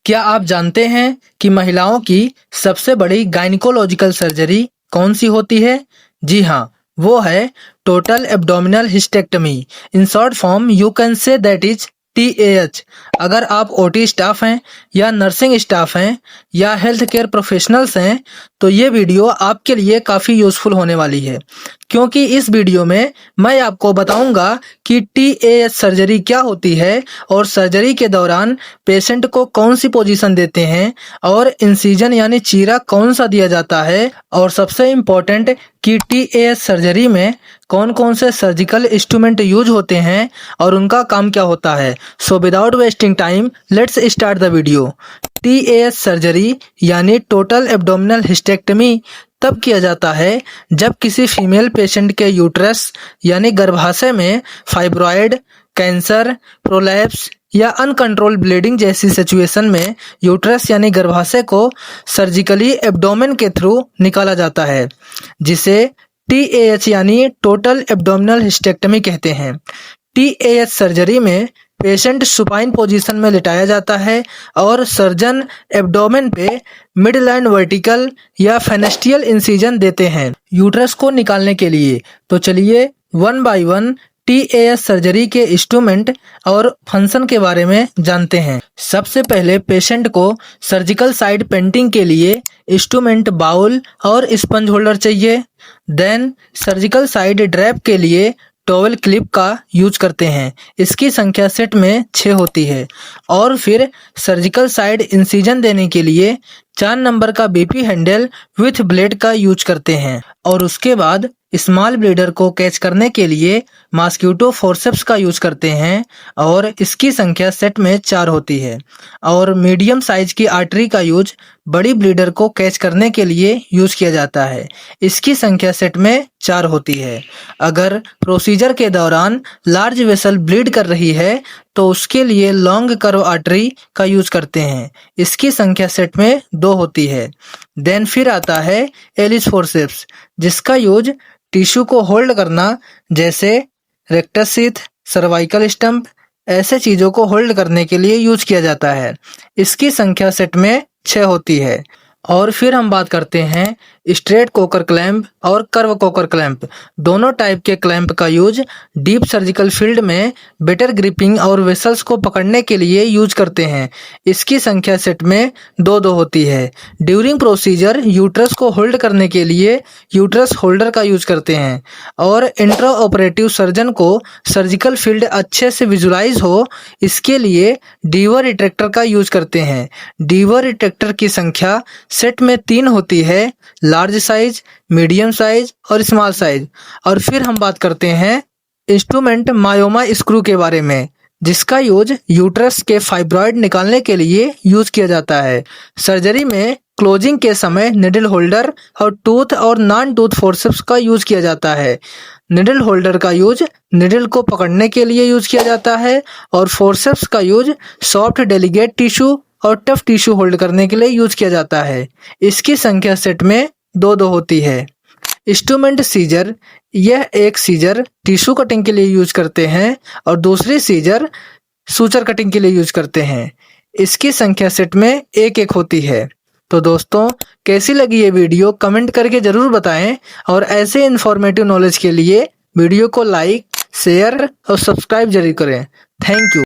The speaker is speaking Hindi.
क्या आप जानते हैं कि महिलाओं की सबसे बड़ी गायनिकोलॉजिकल सर्जरी कौन सी होती है? जी हाँ, वो है total abdominal hysterectomy. In short form you can say that is TAH। अगर आप OT स्टाफ हैं या नर्सिंग स्टाफ हैं या हेल्थ केयर प्रोफेशनल्स हैं तो ये वीडियो आपके लिए काफ़ी यूज़फुल होने वाली है, क्योंकि इस वीडियो में मैं आपको बताऊंगा कि TAH सर्जरी क्या होती है और सर्जरी के दौरान पेशेंट को कौन सी पोजीशन देते हैं और इंसिजन यानी चीरा कौन सा दिया जाता है, और सबसे इम्पोर्टेंट कि TAH सर्जरी में कौन कौन से सर्जिकल इंस्ट्रूमेंट यूज होते हैं और उनका काम क्या होता है। So without wasting time let's start the video. TAH surgery यानी टोटल एब्डोमिनल हिस्टेक्टमी तब किया जाता है जब किसी फीमेल पेशेंट के यूट्रस यानी गर्भाशय में फाइब्रॉयड, कैंसर, प्रोलैप्स या अनकंट्रोल ब्लीडिंग जैसी सिचुएशन में यूट्रस यानी गर्भाशय को सर्जिकली एब्डोमेन के थ्रू निकाला जाता है, जिसे TAH यानी टोटल एब्डोमिनल हिस्टेक्टमी कहते हैं। TAH सर्जरी में पेशेंट सुपाइन पोजीशन में लिटाया जाता है और सर्जन एब्डोमेन पे मिडलाइन वर्टिकल या फेनेस्ट्रियल इंसिजन देते हैं यूट्रस को निकालने के लिए। तो चलिए one by one TAH surgery के इंस्ट्रूमेंट और फंक्शन के बारे में जानते हैं। सबसे पहले पेशेंट को सर्जिकल साइड पेंटिंग के लिए इंस्ट्रूमेंट बाउल और स्पंज होल्डर चाहिए। देन सर्जिकल साइड ड्रैप के लिए टॉवेल क्लिप का यूज करते हैं, इसकी संख्या सेट में 6 होती है। और फिर सर्जिकल साइड इंसिजन देने के लिए 4 नंबर का BP हैंडल विथ ब्लेड का यूज करते हैं, और उसके बाद स्मॉल ब्लीडर को कैच करने के लिए मॉस्किटो फोर्सेप्स का यूज करते हैं, और इसकी संख्या सेट में 4 होती है। और मीडियम साइज की आर्टरी का यूज बड़ी ब्लीडर को कैच करने के लिए यूज किया जाता है, इसकी संख्या सेट में 4 होती है। अगर प्रोसीजर के दौरान लार्ज वेसल ब्लीड कर रही है तो उसके लिए लॉन्ग कर्व आर्टरी का यूज करते हैं, इसकी संख्या सेट में 2 होती है। देन फिर आता है एलिस फोर्सेप्स, जिसका यूज टिश्यू को होल्ड करना, जैसे रेक्टस शीथ, सर्वाइकल स्टंप, ऐसे चीजों को होल्ड करने के लिए यूज किया जाता है, इसकी संख्या सेट में 6 होती है। और फिर हम बात करते हैं स्ट्रेट कोकर क्लैंप और कर्व कोकर क्लैंप। दोनों टाइप के क्लैंप का यूज डीप सर्जिकल फील्ड में बेटर ग्रिपिंग और वेसल्स को पकड़ने के लिए यूज करते हैं, इसकी संख्या सेट में 2 होती है। ड्यूरिंग प्रोसीजर यूट्रस को होल्ड करने के लिए यूट्रस होल्डर का यूज करते हैं, और इंट्रा ऑपरेटिव सर्जन को सर्जिकल फील्ड अच्छे से विजुलाइज हो इसके लिए डीवर रिट्रैक्टर का यूज करते हैं। डीवर रिट्रैक्टर की संख्या सेट में 3 होती है, लार्ज साइज, मीडियम साइज और स्मॉल साइज। और फिर हम बात करते हैं इंस्ट्रूमेंट मायोमा स्क्रू के बारे में, जिसका यूज यूट्रस के फाइब्रॉयड निकालने के लिए यूज किया जाता है। सर्जरी में क्लोजिंग के समय निडल होल्डर और टूथ और नॉन टूथ फोर्सेप्स का यूज किया जाता है। निडल होल्डर का यूज निडल को पकड़ने के लिए यूज किया जाता है, और फोर्सेप्स का यूज सॉफ्ट डेलिकेट टिश्यू और टफ टिश्यू होल्ड करने के लिए यूज किया जाता है, इसकी संख्या सेट में 2 होती है। इंस्ट्रूमेंट सीजर, यह एक सीजर टिश्यू कटिंग के लिए यूज करते हैं और दूसरी सीजर सूचर कटिंग के लिए यूज करते हैं, इसकी संख्या सेट में 1 होती है। तो दोस्तों, कैसी लगी ये वीडियो कमेंट करके जरूर बताएं, और ऐसे इन्फॉर्मेटिव नॉलेज के लिए वीडियो को लाइक, शेयर और सब्सक्राइब जरूर करें। Thank you.